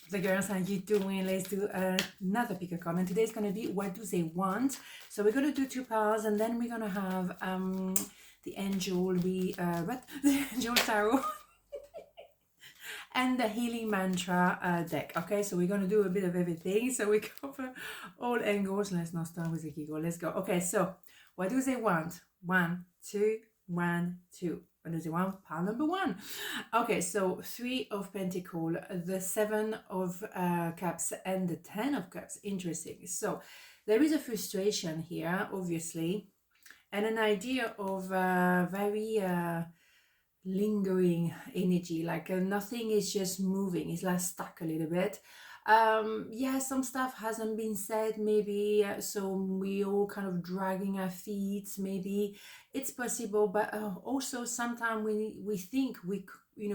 The girls, how you doing? Let's do another pick a card. And today's going to be what do they want? So we're going to do 2 piles, and then we're going to have the angel, what? The angel tarot and the healing mantra deck. Okay, so we're going to do a bit of everything. So we cover all angles. Let's not start with a giggle. Let's go. Okay, so what do they want? 1, 2, 1, 2. What do they want? Pile number 1. Okay, so 3 of Pentacle, the 7 of Cups, and the 10 of Cups. Interesting. So there is a frustration here, obviously, and an idea of very lingering energy, like nothing is just moving, it's like stuck a little bit. Yeah, some stuff hasn't been said, maybe, so we all kind of dragging our feet, maybe it's possible, but also sometimes we think we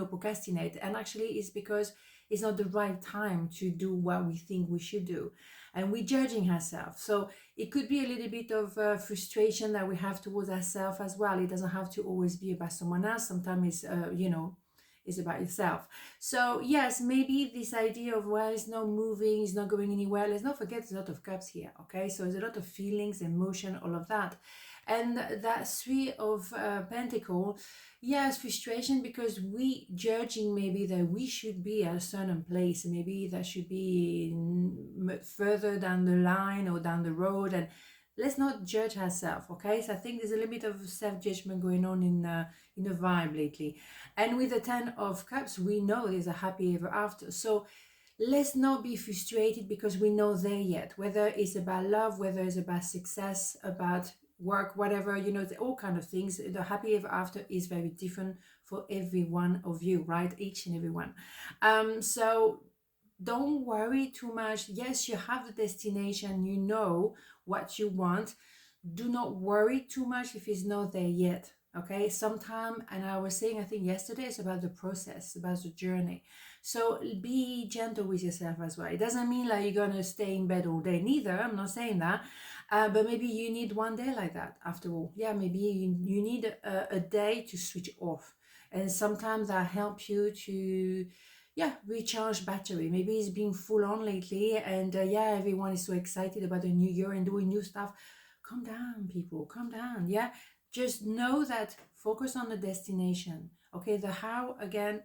procrastinate, and actually it's because it's not the right time to do what we think we should do, and we're judging ourselves. So it could be a little bit of frustration that we have towards ourselves as well. It doesn't have to always be about someone else. Sometimes it's it's about yourself. So yes, maybe this idea of, well, it's not moving, it's not going anywhere. Let's not forget there's a lot of cups here. Okay, so there's a lot of feelings, emotion, all of that. And that 3 of Pentacle, yes, frustration, because we judging maybe that we should be at a certain place, maybe that should be further down the line or down the road, and let's not judge ourselves. Okay, so I think there's a little bit of self-judgment going on in the vibe lately. And with the 10 of Cups, we know there's a happy ever after. So let's not be frustrated because we're not there yet, whether it's about love, whether it's about success, about work, whatever, all kind of things. The happy ever after is very different for every one of you, right? Each and every one. So don't worry too much. Yes, you have the destination, you know what you want. Do not worry too much if it's not there yet. Okay, sometime, and I was saying, I think yesterday, it's about the process, about the journey. So be gentle with yourself as well. It doesn't mean like you're gonna stay in bed all day, neither. I'm not saying that, but maybe you need one day like that after all. Yeah, maybe you need a day to switch off, and sometimes that helps you to recharge battery. Maybe it's been full on lately, and everyone is so excited about the new year and doing new stuff. Calm down, people, calm down. Yeah, just know that, focus on the destination. Okay, the how, again,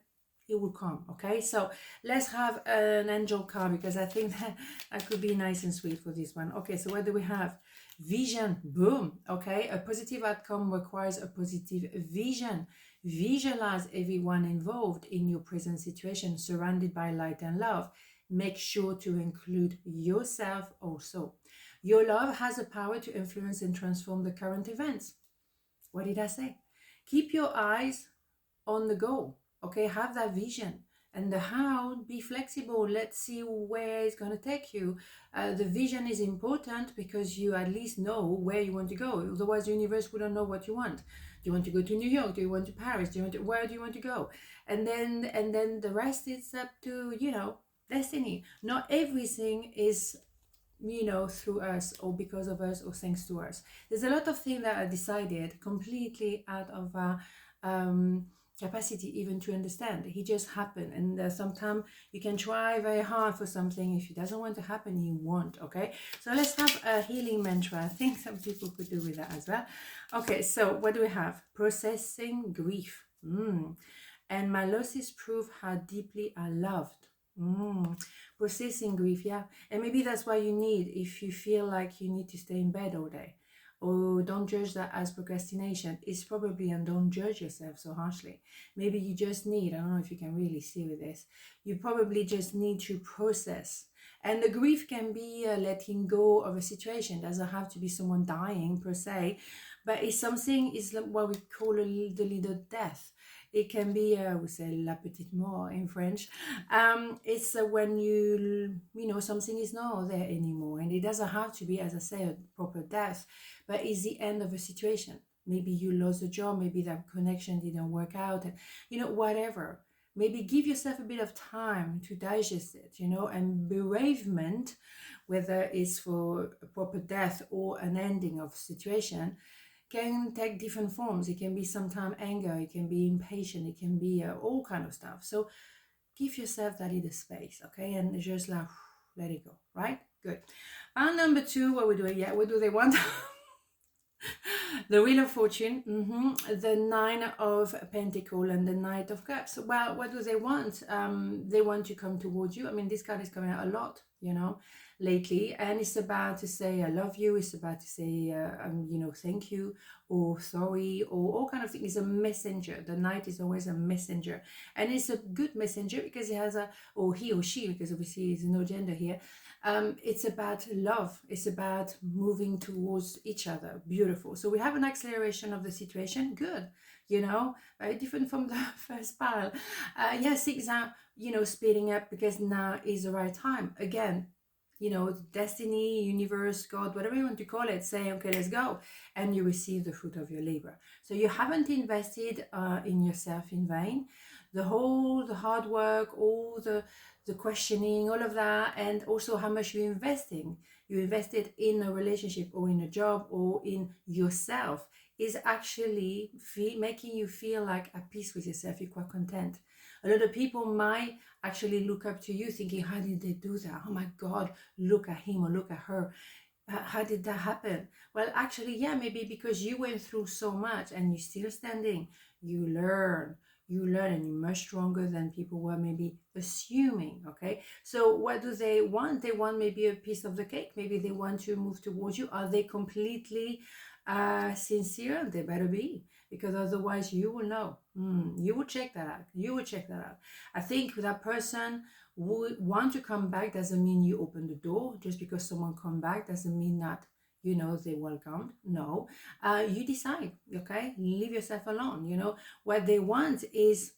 it will come. Okay, so let's have an angel card, because I think that could be nice and sweet for this one. Okay, so what do we have? Vision. Boom. Okay, a positive outcome requires a positive vision. Visualize everyone involved in your present situation, surrounded by light and love. Make sure to include yourself also. Your love has the power to influence and transform the current events. What did I say? Keep your eyes on the goal. Okay, have that vision. And the how, be flexible. Let's see where it's going to take you. The vision is important because you at least know where you want to go. Otherwise, the universe wouldn't know what you want. Do you want to go to New York? Do you want to Paris? Where do you want to go? And then the rest is up to, destiny. Not everything is through us or because of us or thanks to us. There's a lot of things that are decided completely out of our capacity even to understand. It just happened, and sometimes you can try very hard for something. If it doesn't want to happen, it won't. Okay, so let's have a healing mantra. I think some people could do with that as well. Okay, so what do we have? Processing grief. And my losses prove how deeply I loved. Processing grief, yeah. And maybe that's what you need if you feel like you need to stay in bed all day. Or don't judge that as procrastination. It's probably, and don't judge yourself so harshly. Maybe you just need, I don't know if you can really see with this, you probably just need to process. And the grief can be letting go of a situation. It doesn't have to be someone dying per se, but it's something, is what we call the little death. It can be, we say la petite mort in French. It's when something is not there anymore. And it doesn't have to be, as I say, a proper death, but it's the end of a situation. Maybe you lost a job, maybe that connection didn't work out, and whatever. Maybe give yourself a bit of time to digest it, and bereavement, whether it's for a proper death or an ending of situation, can take different forms. It can be sometimes anger, it can be impatient, it can be all kind of stuff. So give yourself that little space, okay? And just like, let it go, right? Good. And number two, what we doing? Yeah, what do they want? The Wheel of Fortune, the Nine of Pentacles, and the Knight of Cups. Well, what do they want? They want to come towards you. I mean, this card is coming out a lot, lately, and it's about to say I love you. It's about to say thank you or sorry or all kind of things. It's a messenger. The Knight is always a messenger, and it's a good messenger because he has or he or she, because obviously there's no gender here. It's about love. It's about moving towards each other. Beautiful. So we have an acceleration of the situation. Good. Very different from the first pile. Yes, things are, speeding up because now is the right time. Again, destiny, universe, God, whatever you want to call it, say, okay, let's go. And you receive the fruit of your labor. So you haven't invested in yourself in vain. The hard work, all the questioning, all of that, and also how much you're investing. You invested in a relationship or in a job or in yourself is actually making you feel like at peace with yourself. You're quite content. A lot of people might actually look up to you thinking, how did they do that? Oh my God, look at him or look at her. How did that happen? Well, actually, yeah, maybe because you went through so much and you're still standing. You learn and you're much stronger than people were maybe assuming. Okay, so what do they want? They want maybe a piece of the cake. Maybe they want to move towards you. Are they completely sincere? They better be, because otherwise you will know. You will check that out. I think that person would want to come back. Doesn't mean you open the door. Just because someone come back doesn't mean that they welcomed. No, you decide. Okay, leave yourself alone. What they want is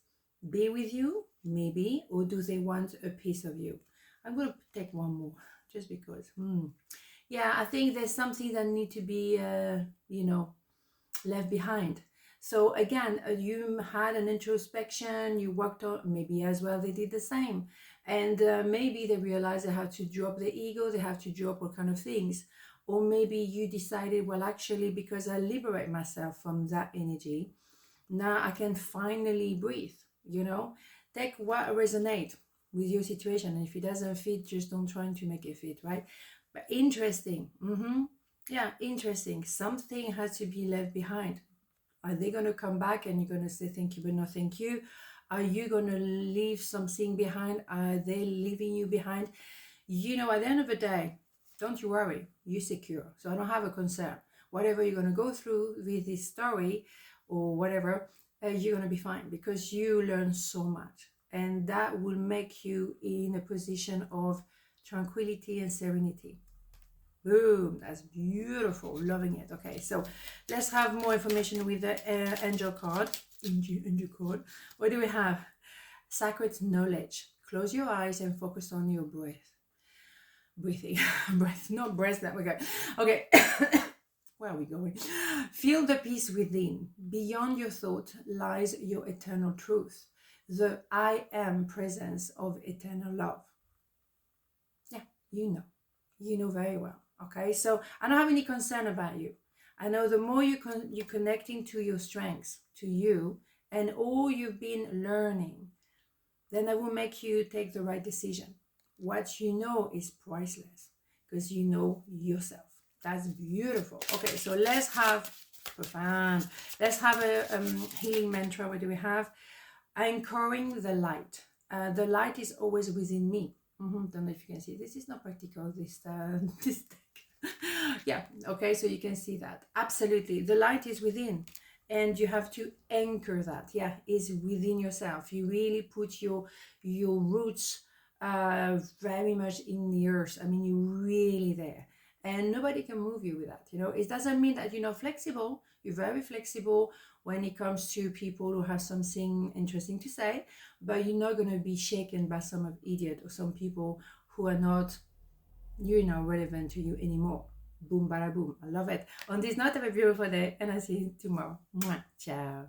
be with you, maybe, or do they want a piece of you? I'm going to take one more just because. Yeah, I think there's something that need to be left behind. So again, you had an introspection, you worked on, maybe as well they did the same, and maybe they realized they have to drop the ego, they have to drop all kind of things. Or maybe you decided, well, actually, because I liberate myself from that energy, now I can finally breathe. Take what resonate with your situation, and if it doesn't fit, just don't try to make it fit, right? But interesting. Yeah, interesting. Something has to be left behind. Are they going to come back and you're going to say thank you but no thank you? Are you going to leave something behind? Are they leaving you behind? At the end of the day, don't you worry, you're secure. So I don't have a concern. Whatever you're going to go through with this story or whatever, you're going to be fine, because you learn so much. And that will make you in a position of tranquility and serenity. Boom, that's beautiful. Loving it. Okay, so let's have more information with the angel card. Angel card. What do we have? Sacred knowledge. Close your eyes and focus on your breath. Breathing. Breath, not breath. That we go. Okay. Where are we going? Feel the peace within. Beyond your thought lies your eternal truth. The I am presence of eternal love. Yeah, you know very well. Okay, so I don't have any concern about you. I know the more you're connecting to your strengths, to you, and all you've been learning, then that will make you take the right decision. What you know is priceless, because you know yourself. That's beautiful. Okay, so let's have profound. Let's have a healing mantra. What do we have? Anchoring the light. The light is always within me. Don't know if you can see. This is not practical, this deck. Yeah, okay, so you can see that. Absolutely. The light is within, and you have to anchor that. Yeah, is within yourself. You really put your roots very much in the earth. I mean, you're really there. And nobody can move you with that. It doesn't mean that you're not flexible. You're very flexible when it comes to people who have something interesting to say, but you're not going to be shaken by some idiot or some people who are not, relevant to you anymore. Boom, bada boom. I love it. On this note, have a beautiful day, and I'll see you tomorrow. Mwah. Ciao.